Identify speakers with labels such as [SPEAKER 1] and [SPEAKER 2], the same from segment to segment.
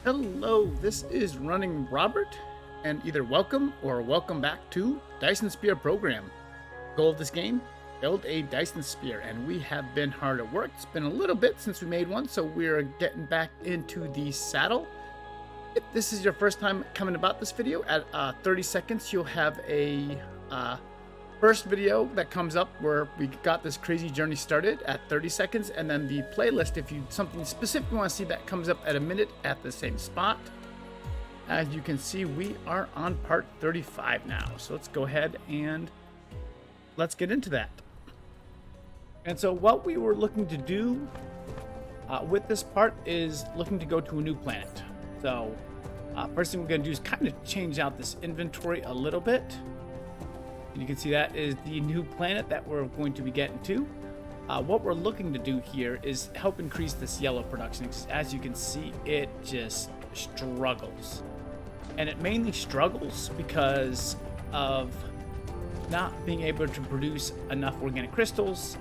[SPEAKER 1] Hello, this is Running Robert, and either welcome or welcome back to Dyson Sphere Program. Goal of this game, build a Dyson Sphere, and we have been hard at work. It's been a little bit since we made one, so we're getting back into the saddle. If this is your first time coming about this video, at 30 seconds you'll have a first video that comes up where we got this crazy journey started at 30 seconds, and then the playlist, if you something specific you want to see, that comes up at a minute at the same spot. As you can see, we are on part 35 now, so let's go ahead and let's get into that. And so what we were looking to do with this part is looking to go to a new planet. So first thing we're going to do is kind of change out this inventory a little bit. And you can see that is the new planet that we're going to be getting to. What we're looking to do here is help increase this yellow production. As you can see, it just struggles. And it mainly struggles because of not being able to produce enough organic crystals.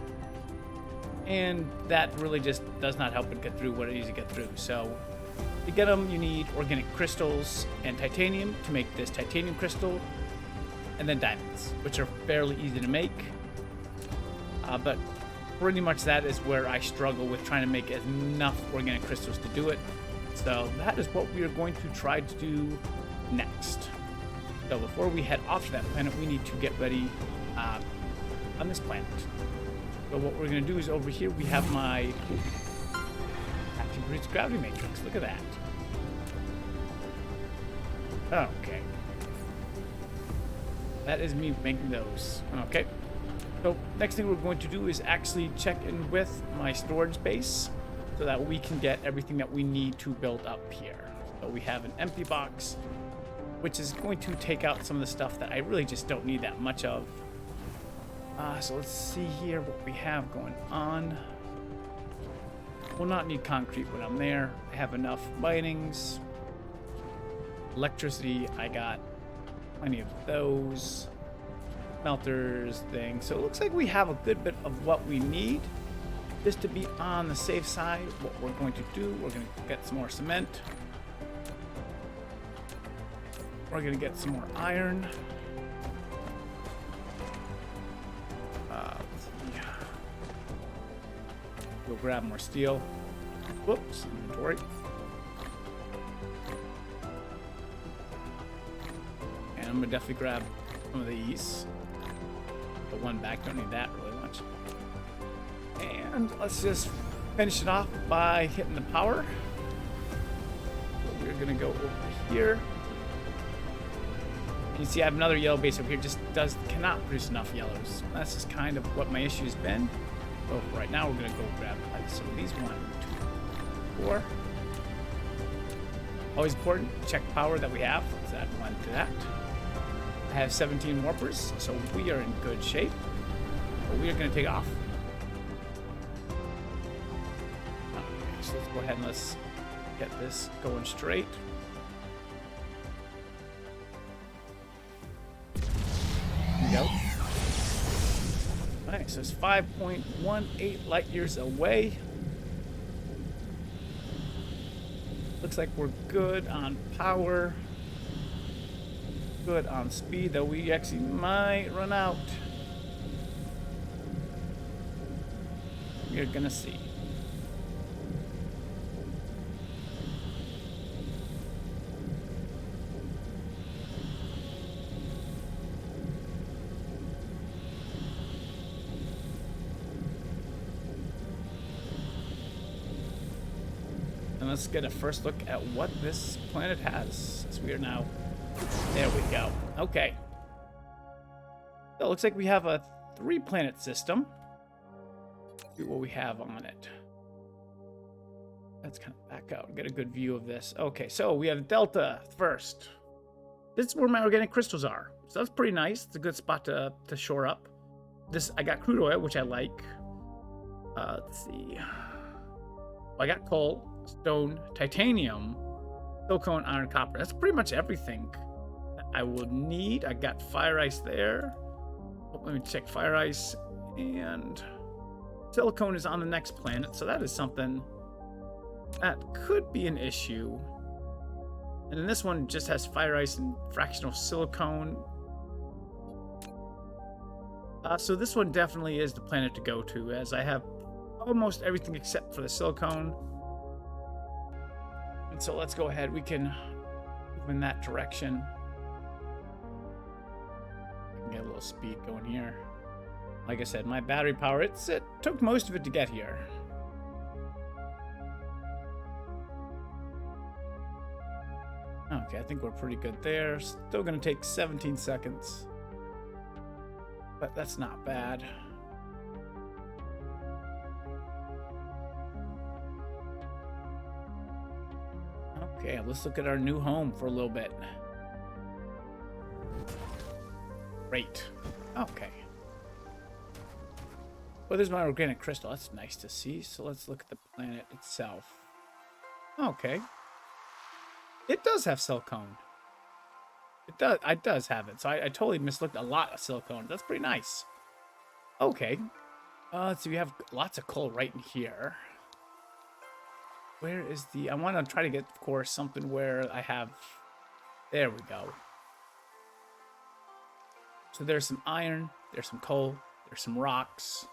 [SPEAKER 1] And that really just does not help it get through what it needs to get through. So to get them, you need organic crystals and titanium to make this titanium crystal. And then diamonds, which are fairly easy to make, but pretty much that is where I struggle with trying to make enough organic crystals to do it. So that is what we are going to try to do next. So before we head off to that planet, we need to get ready on this planet. So what we're going to do is over here we have my active roots gravity matrix. Look at that. Okay. That is me making those. Okay. So next thing we're going to do is actually check in with my storage base so that we can get everything that we need to build up here. So we have an empty box, which is going to take out some of the stuff that I really just don't need that much of. So let's see here what we have going on. We'll not need concrete when I'm there. I have enough minings. Electricity, I got plenty of those. Smelters things. So it looks like we have a good bit of what we need. Just to be on the safe side, what we're going to do, we're going to get some more cement. We're going to get some more iron. Let's see. We'll grab more steel. Whoops, inventory. I'm gonna definitely grab some of these. The one back, don't need that really much. And let's just finish it off by hitting the power. So we're gonna go over here. You see I have another yellow base over here, just cannot produce enough yellows. That's just kind of what my issue has been. So right now we're gonna go grab some of these. 1, 2, 4. Always important, check power that we have. Let's add 1 to that. I have 17 warpers, so we are in good shape. But we are going to take off. Okay, so let's go ahead and let's get this going straight. There we go. Nice, so it's 5.18 light years away. Looks like we're good on power. Good on speed, though we actually might run out. We're gonna see. And let's get a first look at what this planet has, as we are now. There we go. Okay. So it looks like we have a 3-planet system. See what we have on it. Let's kind of back out and get a good view of this. Okay, so we have Delta first. This is where my organic crystals are. So that's pretty nice. It's a good spot to shore up. This, I got crude oil, which I like. Let's see. Well, I got coal, stone, titanium, silicone, iron, copper. That's pretty much everything that I will need. I got fire ice there. Oh, let me check fire ice. And silicone is on the next planet, so that is something that could be an issue. And then this one just has fire ice and fractional silicone. So this one definitely is the planet to go to, as I have almost everything except for the silicone. And so let's go ahead. We can move in that direction. I can get a little speed going here. Like I said, my battery power, it took most of it to get here. Okay, I think we're pretty good there. Still gonna take 17 seconds. But that's not bad. Okay, let's look at our new home for a little bit. Great. Okay. Well, there's my organic crystal. That's nice to see. So let's look at the planet itself. Okay. It does have silicone. It does have it. So I totally mislooked a lot of silicone. That's pretty nice. Okay. Let's see. We have lots of coal right in here. Where is the... I want to try to get, of course, something where I have... There we go. So there's some iron. There's some coal. There's some rocks.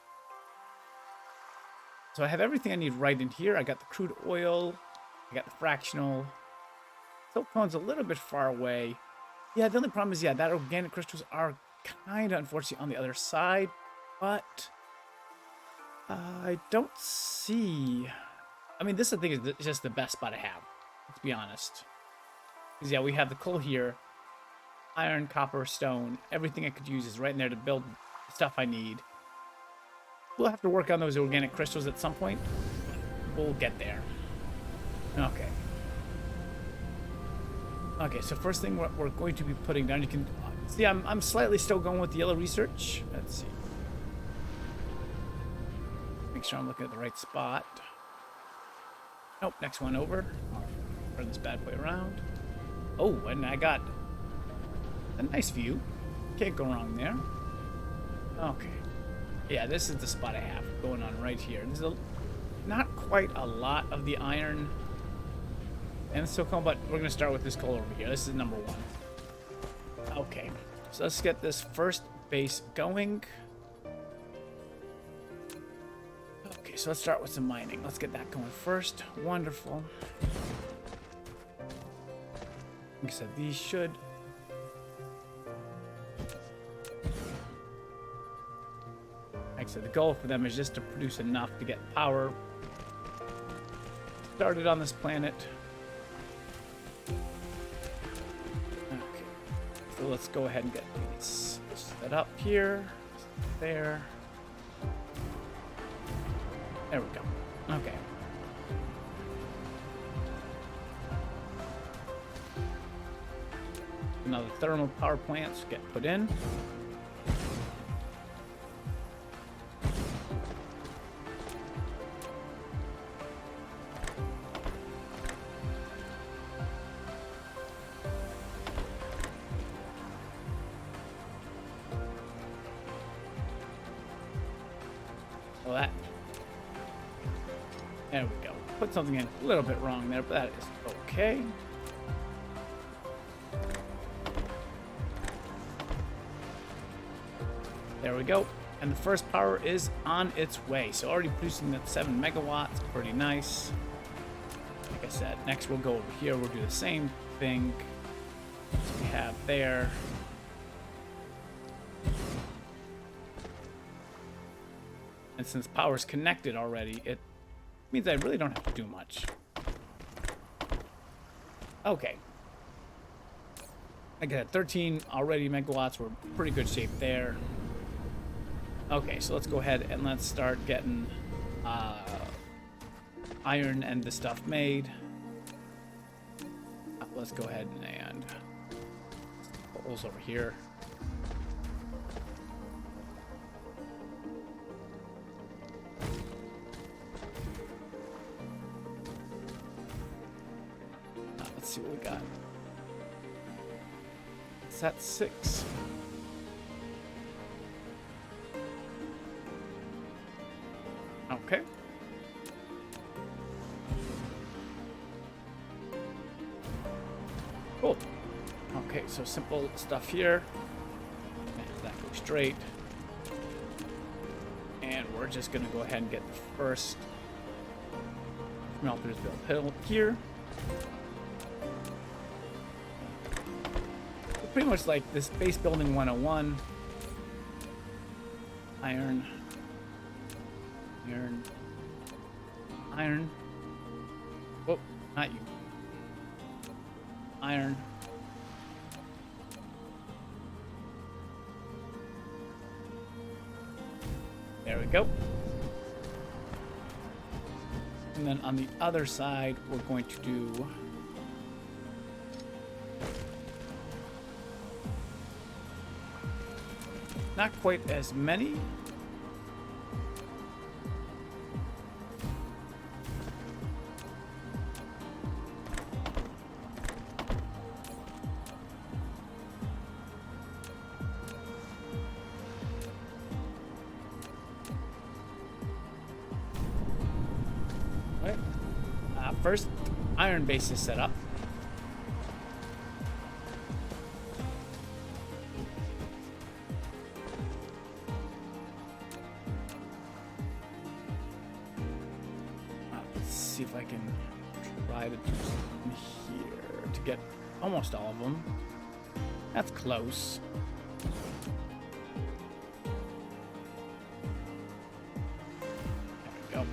[SPEAKER 1] So I have everything I need right in here. I got the crude oil. I got the fractional. Silicone's a little bit far away. Yeah, the only problem is, yeah, that organic crystals are kind of, unfortunately, on the other side. But I don't see... I mean, this, I think, is just the best spot I have. Let's be honest. Because, yeah, we have the coal here. Iron, copper, stone. Everything I could use is right in there to build the stuff I need. We'll have to work on those organic crystals at some point. We'll get there. Okay. Okay, so first thing we're going to be putting down, you can see I'm slightly still going with the yellow research. Let's see. Make sure I'm looking at the right spot. Nope, next one over. Turn this bad boy around. Oh, and I got a nice view. Can't go wrong there. Okay. Yeah, this is the spot I have going on right here. There's not quite a lot of the iron and the silicone, but we're going to start with this coal over here. This is number one. Okay, so let's get this first base going. Okay, so let's start with some mining. Let's get that going first. Wonderful. Like I said, these should... Like I said, the goal for them is just to produce enough to get power started on this planet. Okay, so let's go ahead and get these set up here, there. There we go. Okay. Now the thermal power plants get put in. So that. There we go. Put something in a little bit wrong there, but that is okay. There we go. And the first power is on its way. So already producing that 7 megawatts. Pretty nice. Like I said, next we'll go over here. We'll do the same thing we have there. And since power's connected already, it means I really don't have to do much. Okay. I got 13 already megawatts. We're in pretty good shape there. Okay, so let's go ahead and let's start getting iron and the stuff made. Let's go ahead and holes over here. Let's see what we got. It's at 6. Okay. Cool. Okay, so simple stuff here. And that goes straight. And we're just going to go ahead and get the first smelters built here. So pretty much like this base building 101. Iron. Iron. Iron. Whoop, not you. Iron. There we go. And then on the other side, we're going to do not quite as many. First, iron base is set up. Let's see if I can try to do something here to get almost all of them. That's close. There we go.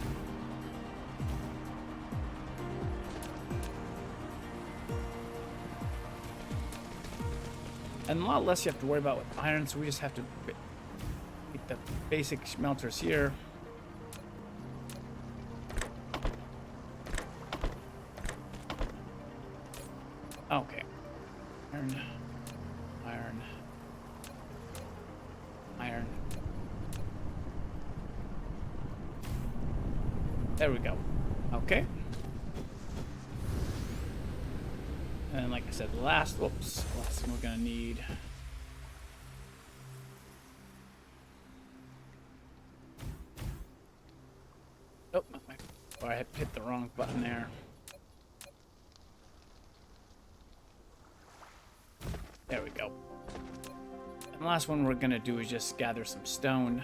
[SPEAKER 1] And a lot less you have to worry about with iron, so we just have to get the basic smelters here. Okay. Iron. Iron. Iron. There we go. Okay. And like I said, the last thing we're gonna need. Oh, I hit the wrong button there. There we go. And the last one we're gonna do is just gather some stone.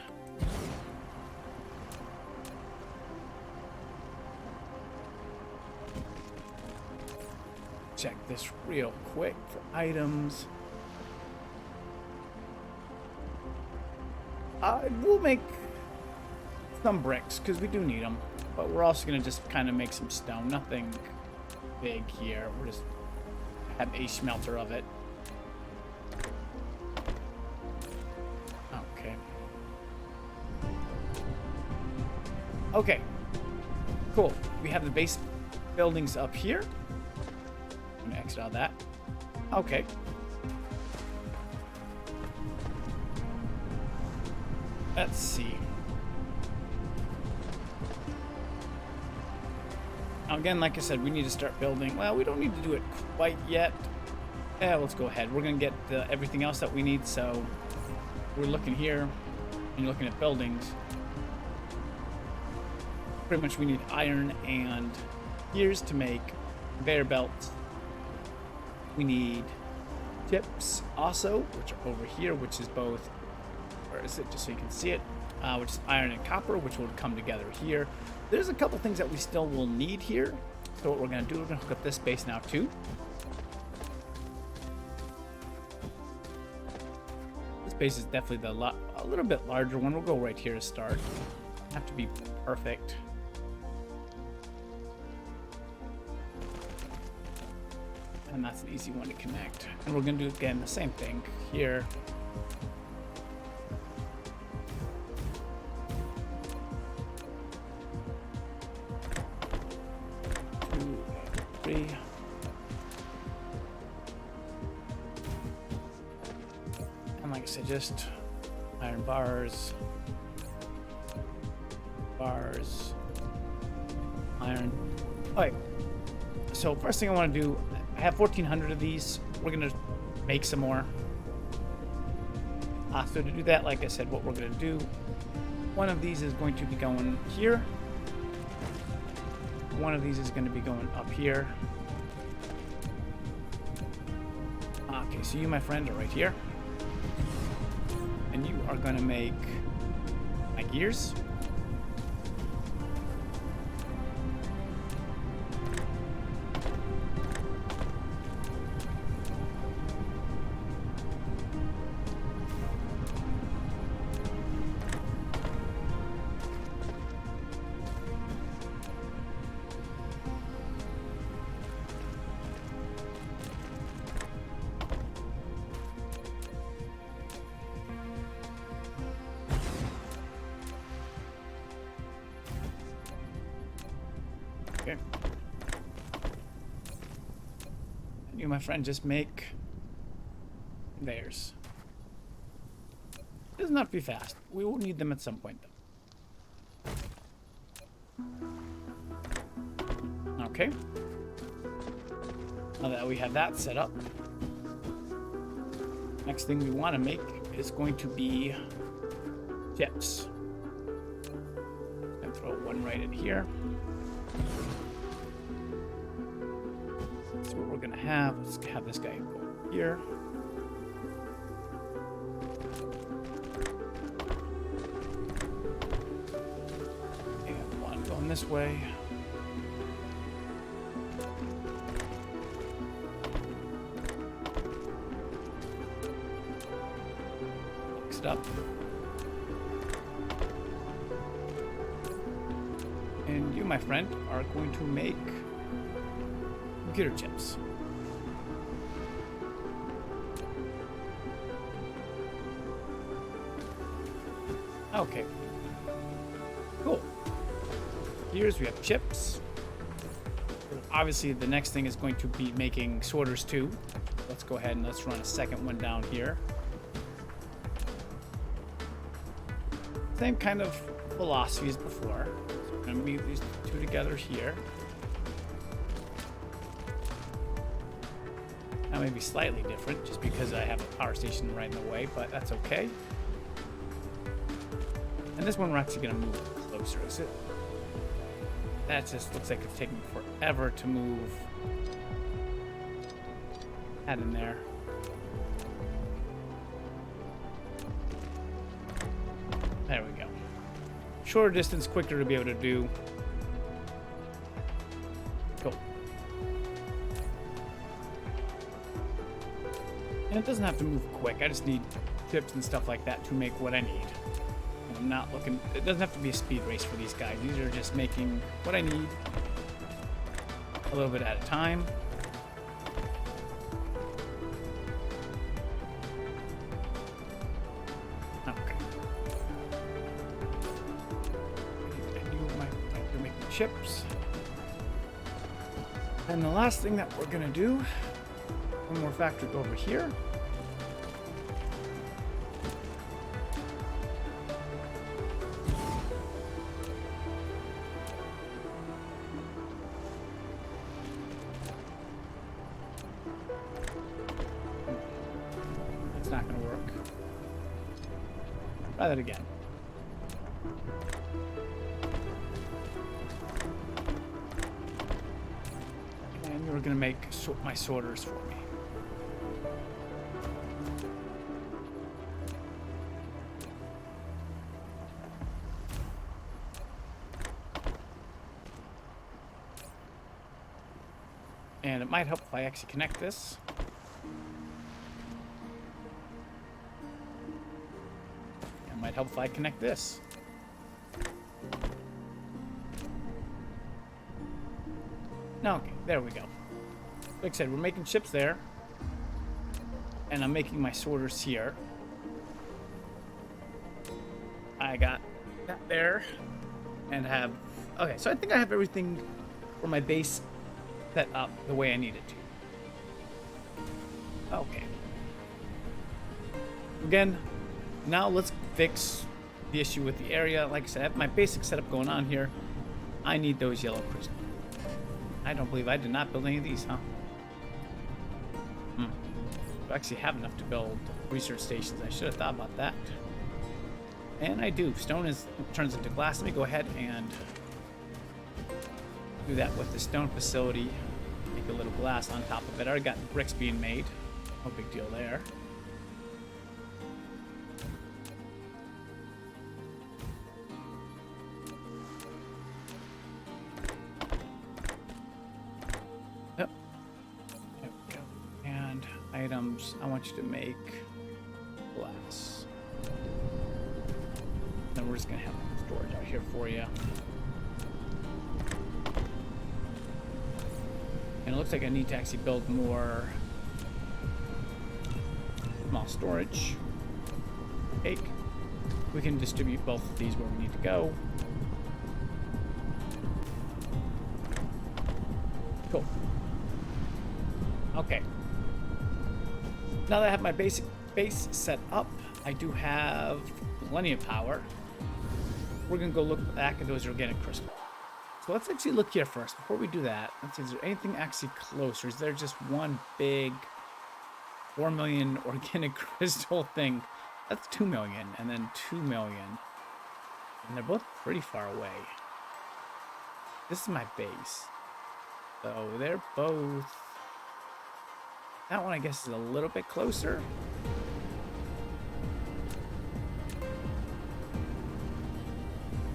[SPEAKER 1] Check this real quick for items. We'll make some bricks because we do need them, but we're also gonna just kind of make some stone. Nothing big here. We're just have a smelter of it. Okay. Okay. Cool. We have the base buildings up here. I'm gonna exit out that. Okay. Let's see. Now again, like I said, we need to start building. Well, we don't need to do it quite yet. Yeah, let's go ahead. We're gonna get everything else that we need. So we're looking here, and you're looking at buildings. Pretty much we need iron and gears to make conveyor belts. We need chips also, which are over here, which is both, where is it, just so you can see it, which is iron and copper, which will come together here. There's a couple things that we still will need here. So what we're going to do, we're going to hook up this base now too. This base is definitely a little bit larger one. We'll go right here to start. Have to be perfect. And that's an easy one to connect. And we're going to do again the same thing here. Two, three. And like I said, just iron bars, iron. All right. So first thing I want to do, I have 1,400 of these. We're going to make some more. So to do that, like I said, what we're going to do, one of these is going to be going here. One of these is going to be going up here. Okay, so you, my friend, are right here. And you are going to make my gears. Okay. And you, my friend, just make theirs. It does not be fast. We will need them at some point, though. Okay. Now that we have that set up, next thing we want to make is going to be chips. And throw one right in here. So what we're gonna have, let's have this guy go here. And one going this way. Mix it up. And you, my friend, are going to make computer chips. Okay. Cool. Here's we have chips. Obviously, the next thing is going to be making sorters too. Let's go ahead and let's run a second one down here. Same kind of philosophy as before. So we're going to move these two together here. Now maybe slightly different, just because I have a power station right in the way, but that's okay. And this one we're actually going to move closer. So that just looks like it's taking forever to move that in there. There we go. Shorter distance, quicker to be able to do. Cool. And it doesn't have to move quick. I just need chips and stuff like that to make what I need. And I'm not looking... It doesn't have to be a speed race for these guys. These are just making what I need a little bit at a time. Okay. And you might like to make the chips. And the last thing that we're going to do, one more factory over here. It's not going to work. Try that again. And you're going to make my sorters for me. And it might help if I actually connect this. It might help if I connect this. No, okay, there we go. Like I said, we're making chips there. And I'm making my sorters here. I got that there. And have... Okay, so I think I have everything for my base set up the way I need it to. Okay. Again, now let's fix the issue with the area. Like I said, I have my basic setup going on here. I need those yellow crystals. I don't believe I did not build any of these, huh? I actually have enough to build research stations. I should have thought about that. And I do. Stone turns into glass. Let me go ahead and do that with the stone facility. Make a little glass on top of it. I already got bricks being made. No big deal there. Yep. There we go. And items, I want you to make glass. Then we're just gonna have storage out here for you. And it looks like I need to actually build more small storage. Cake. We can distribute both of these where we need to go. Cool. Okay. Now that I have my basic base set up, I do have plenty of power. We're gonna go look back at those organic crystals. So let's actually look here first. Before we do that, let's see, is there anything actually closer? Is there just one big 4 million organic crystal thing? That's 2 million, and then 2 million. And they're both pretty far away. This is my base. So they're both... That one, I guess, is a little bit closer.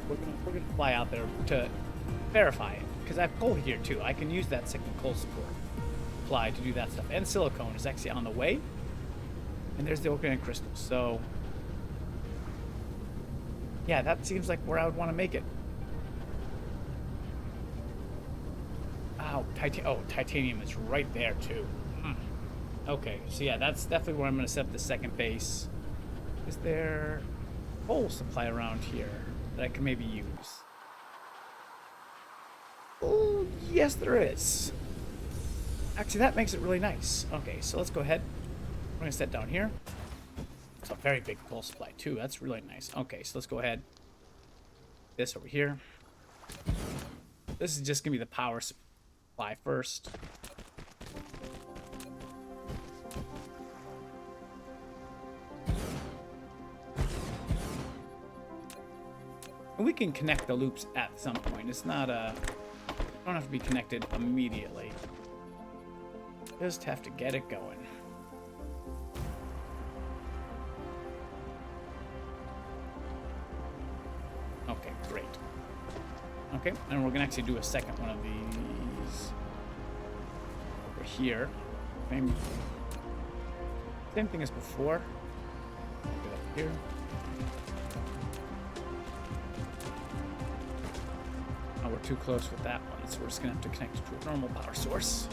[SPEAKER 1] We're gonna fly out there to verify it, because I have coal here too. I can use that second coal supply to do that stuff. And silicone is actually on the way. And there's the organic crystals. So yeah, that seems like where I would want to make it. Oh, titanium is right there too. Okay, so yeah, that's definitely where I'm going to set up the second base. Is there coal supply around here that I can maybe use? Oh, yes, there is. Actually, that makes it really nice. Okay, so let's go ahead. We're going to set down here. It's a very big coal supply, too. That's really nice. Okay, so let's go ahead. This over here. This is just going to be the power supply first. And we can connect the loops at some point. It's not a... don't have to be connected immediately. Just have to get it going. Okay, great. Okay, and we're gonna actually do a second one of these over here. Same thing as before. Get up here. Oh, we're too close with that one, so we're just gonna have to connect it to a normal power source.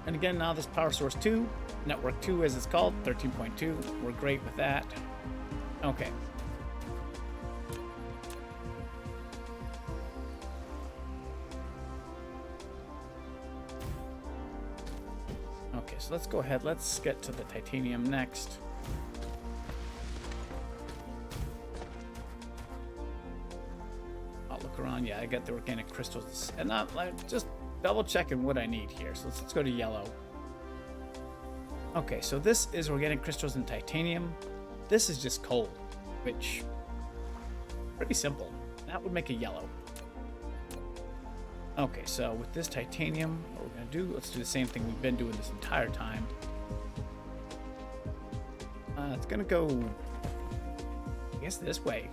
[SPEAKER 1] And again, now this power source 2, network 2 as it's called, 13.2, we're great with that. Okay. Okay, so let's go ahead, let's get to the titanium next. I'll look around, yeah, I got the organic crystals, and I'm just double checking what I need here. So let's go to yellow. Okay, so this is organic crystals and titanium. This is just coal, which pretty simple. That would make a yellow. Okay, so with this titanium, what we're gonna do, let's do the same thing we've been doing this entire time. It's gonna go, I guess, this way.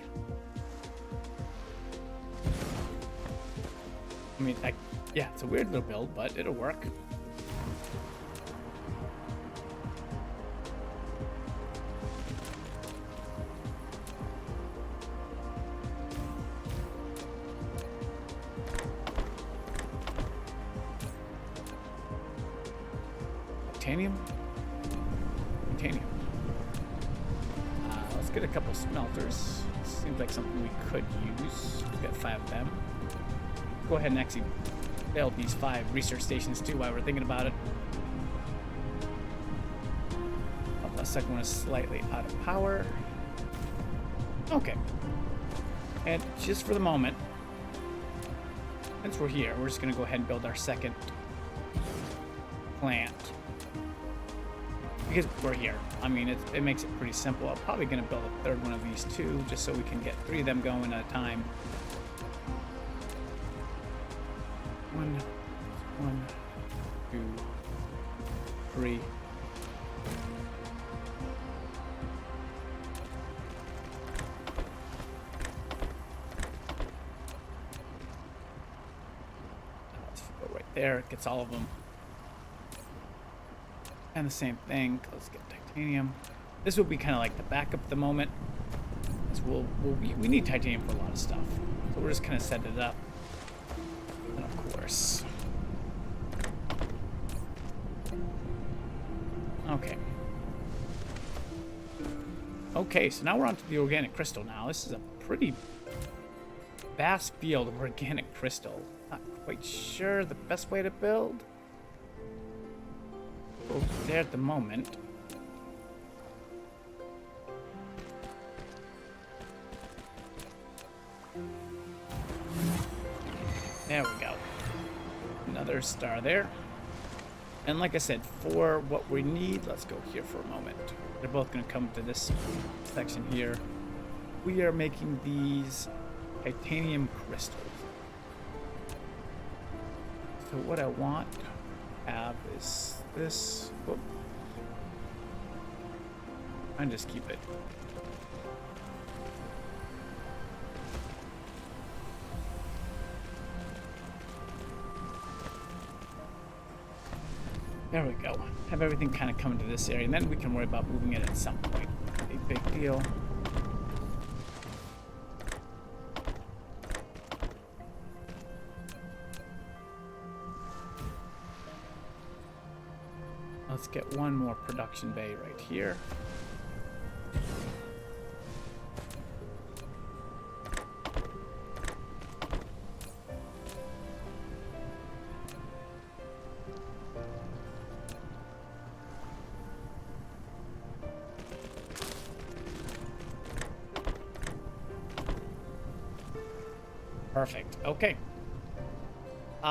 [SPEAKER 1] I mean, yeah, it's a weird little build, but it'll work. Titanium? Titanium. Let's get a couple smelters. Seems like something we could use. We've got 5 of them. Go ahead and actually build these 5 research stations too while we're thinking about it. Oh, the second one is slightly out of power. Okay. And just for the moment, since we're here, we're just going to go ahead and build our second plant. because we're here. I mean, it makes it pretty simple. I'm probably going to build a third one of these too, just so we can get 3 of them going at a time. One, 2, 3. Let's go right there. It gets all of them. And the same thing. Let's get titanium. This will be kind of like the backup at the moment. We need titanium for a lot of stuff. So we're just kind of setting it up. And of course. Okay. Okay, so now we're on to the organic crystal now. This is a pretty vast field of organic crystal. Not quite sure the best way to build. Over there at the moment. There we go. Another star there. And like I said, for what we need, let's go here for a moment. They're both going to come to this section here. We are making these titanium crystals. So what I want to have is this. Whoop. And just keep it. There we go. Have everything kind of come into this area, and then we can worry about moving it at some point. A big deal. Let's get one more production bay right here. Perfect. Okay.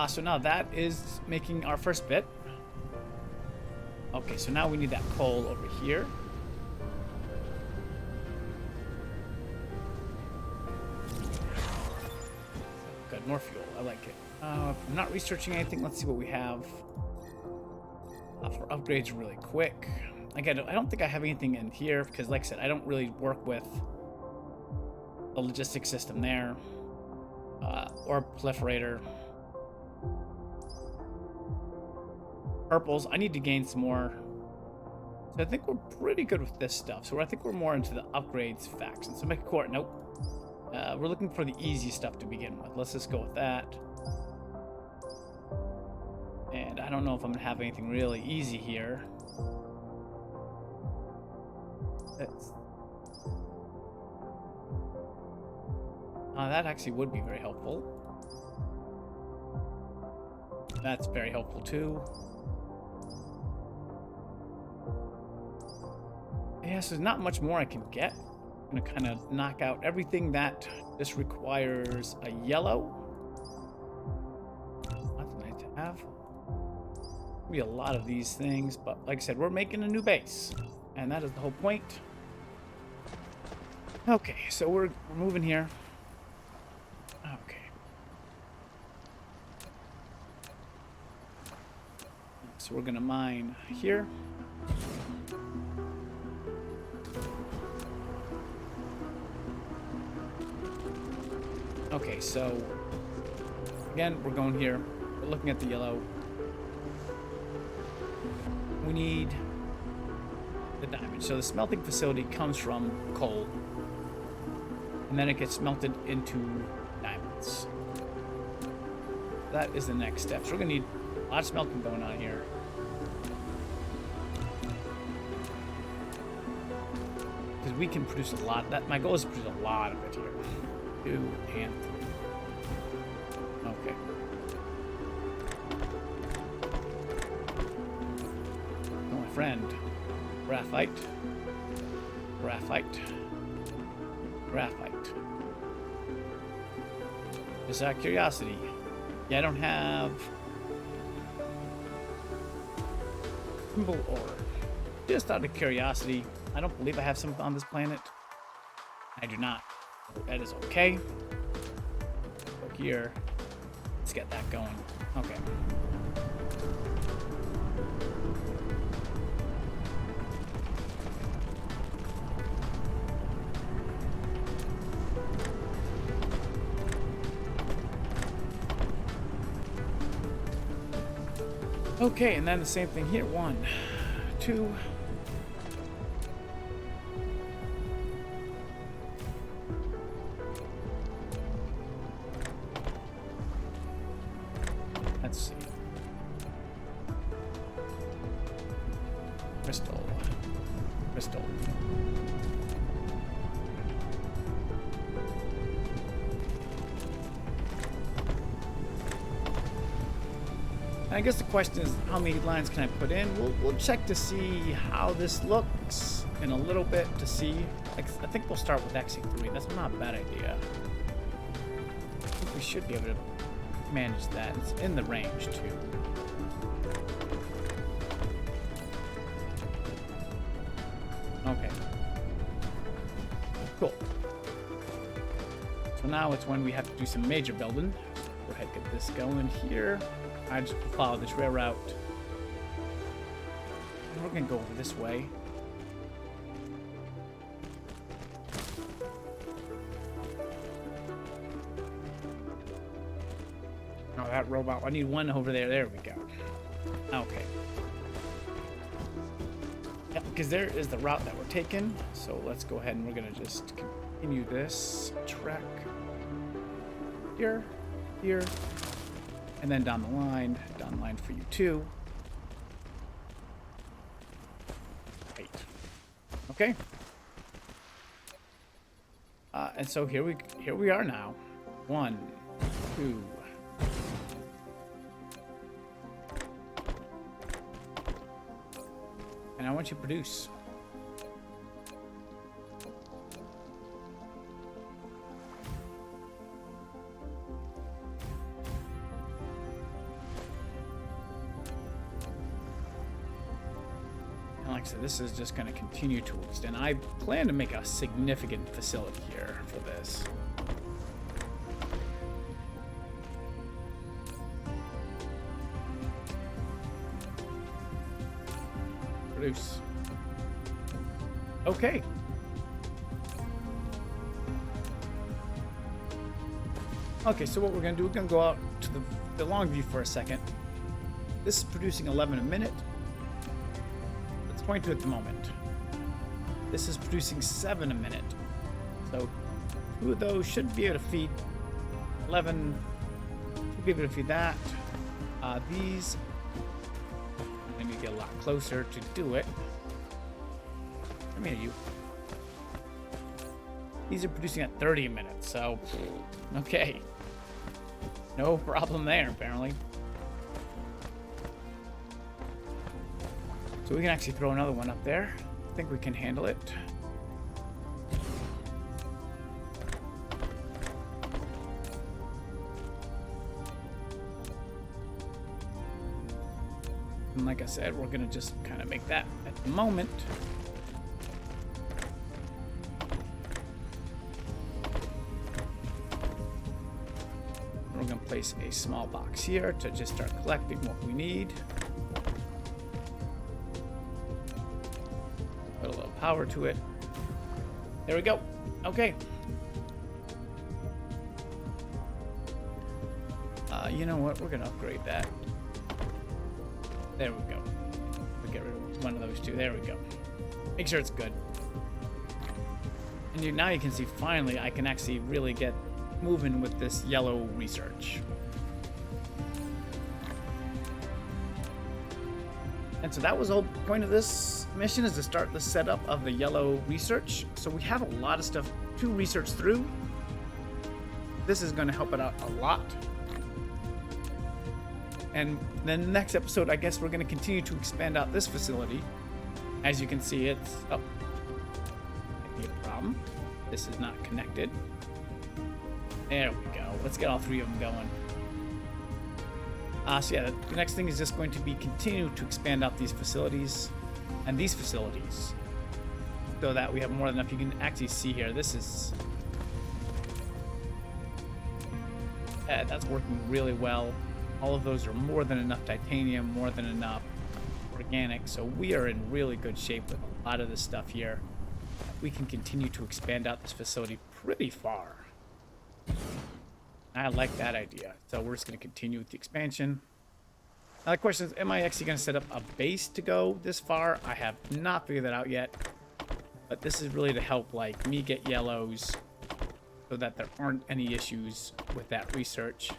[SPEAKER 1] So now that is making our first bit. Okay, so now we need that coal over here. Good, more fuel. I like it. I'm not researching anything. Let's see what we have for upgrades really quick. Again, I don't think I have anything in here because, like I said, I don't really work with the logistics system there. Or proliferator. Purples. I need to gain some more. So I think we're pretty good with this stuff. So I think we're more into the upgrades faction. So make a core. Nope. We're looking for the easy stuff to begin with. Let's just go with that. And I don't know if I'm going to have anything really easy here. That actually would be very helpful. That's very helpful too. Yeah, so there's not much more I can get. I'm gonna kind of knock out everything that just requires a yellow. That's nice to have. Be a lot of these things, but like I said, we're making a new base, and that is the whole point. Okay, so we're moving here. Okay. So we're gonna mine here. Okay, so again, we're going here. We're looking at the yellow. We need the diamond. So the smelting facility comes from coal, and then it gets smelted into diamonds. That is the next step. So we're gonna need a lot of smelting going on here. Because we can produce a lot. My goal is to produce a lot of it here. 2 and 3. Okay. Oh, my friend. Graphite. Graphite. Graphite. Just out of curiosity. Yeah, I don't have symbol ore. just out of curiosity, I don't believe I have some on this planet. I do not. That is okay. Go here. Let's get that going. Okay. Okay, and then the same thing here. 1, 2. Let's see. Crystal. Crystal. I guess the question is, how many lines can I put in? We'll check to see how this looks in a little bit to see. I think we'll start with XC3. That's not a bad idea. I think we should be able to manage that. It's in the range too. Okay. Cool. So now it's when we have to do some major building. Go ahead, get this going here. I just follow this rail route. And we're gonna go over this way. Oh, that robot. I need one over there. There we go. Okay. Yeah, because there is the route that we're taking. So let's go ahead and we're gonna just continue this track here, here. And then down the line for you too. Right. Okay. And so here we are now. 1, 2. And I want you to produce. So this is just going to continue to extend. I plan to make a significant facility here for this. Produce. Okay. Okay, so what we're going to do, we're going to go out to the long view for a second. This is producing 11 a minute. 22 at the moment. This is producing 7 a minute. So 2 of those should be able to feed 11. Should be able to feed that. These, I need to get a lot closer to do it. Come here, you. These are producing at 30 a minute. So, okay. No problem there, apparently. So we can actually throw another one up there. I think we can handle it. And like I said, we're gonna just kind of make that at the moment. We're gonna place a small box here to just start collecting what we need. Put a little power to it. There we go. Okay. You know what? We're gonna upgrade that. There we go. We'll get rid of one of those two. There we go. Make sure it's good. And now you can see finally I can actually really get moving with this yellow research. And so that was the whole point of this mission, is to start the setup of the yellow research. So we have a lot of stuff to research through. This is going to help it out a lot. And then the next episode, I guess we're going to continue to expand out this facility. As you can see, it's up. Might be a problem. This is not connected. There we go. Let's get all 3 of them going. So yeah, the next thing is just going to be continue to expand out these facilities. and these facilities, so that we have more than enough. You can actually see here, this is that's working really well. All of those are more than enough titanium, more than enough organic, so we are in really good shape with a lot of this stuff here. We can continue to expand out this facility pretty far. I like that idea. So we're just going to continue with the expansion. Now the question is, am I actually going to set up a base to go this far? I have not figured that out yet. But this is really to help like me get yellows so that there aren't any issues with that research.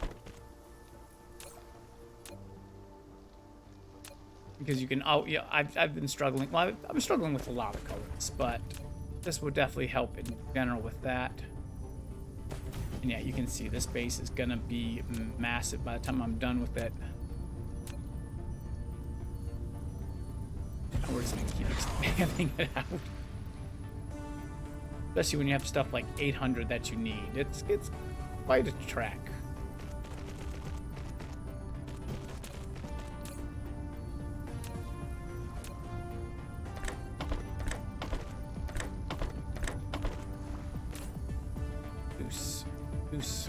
[SPEAKER 1] Because you can, oh yeah, I've been struggling. Well, I've been struggling with a lot of colors, but this would definitely help in general with that. And yeah, you can see this base is gonna be massive by the time I'm done with it. And we're just gonna keep expanding it out. Especially when you have stuff like 800 that you need. It's quite a track. Goose.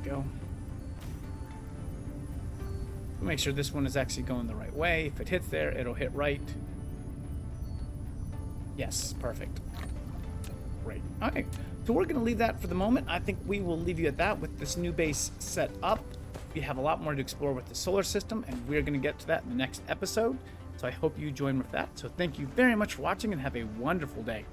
[SPEAKER 1] Go. Make sure this one is actually going the right way. If it hits there, it'll hit right. Yes, perfect. Great. All right. So we're going to leave that for the moment. I think we will leave you at that with this new base set up. We have a lot more to explore with the solar system, and we're going to get to that in the next episode. So I hope you join with that. So thank you very much for watching, and have a wonderful day.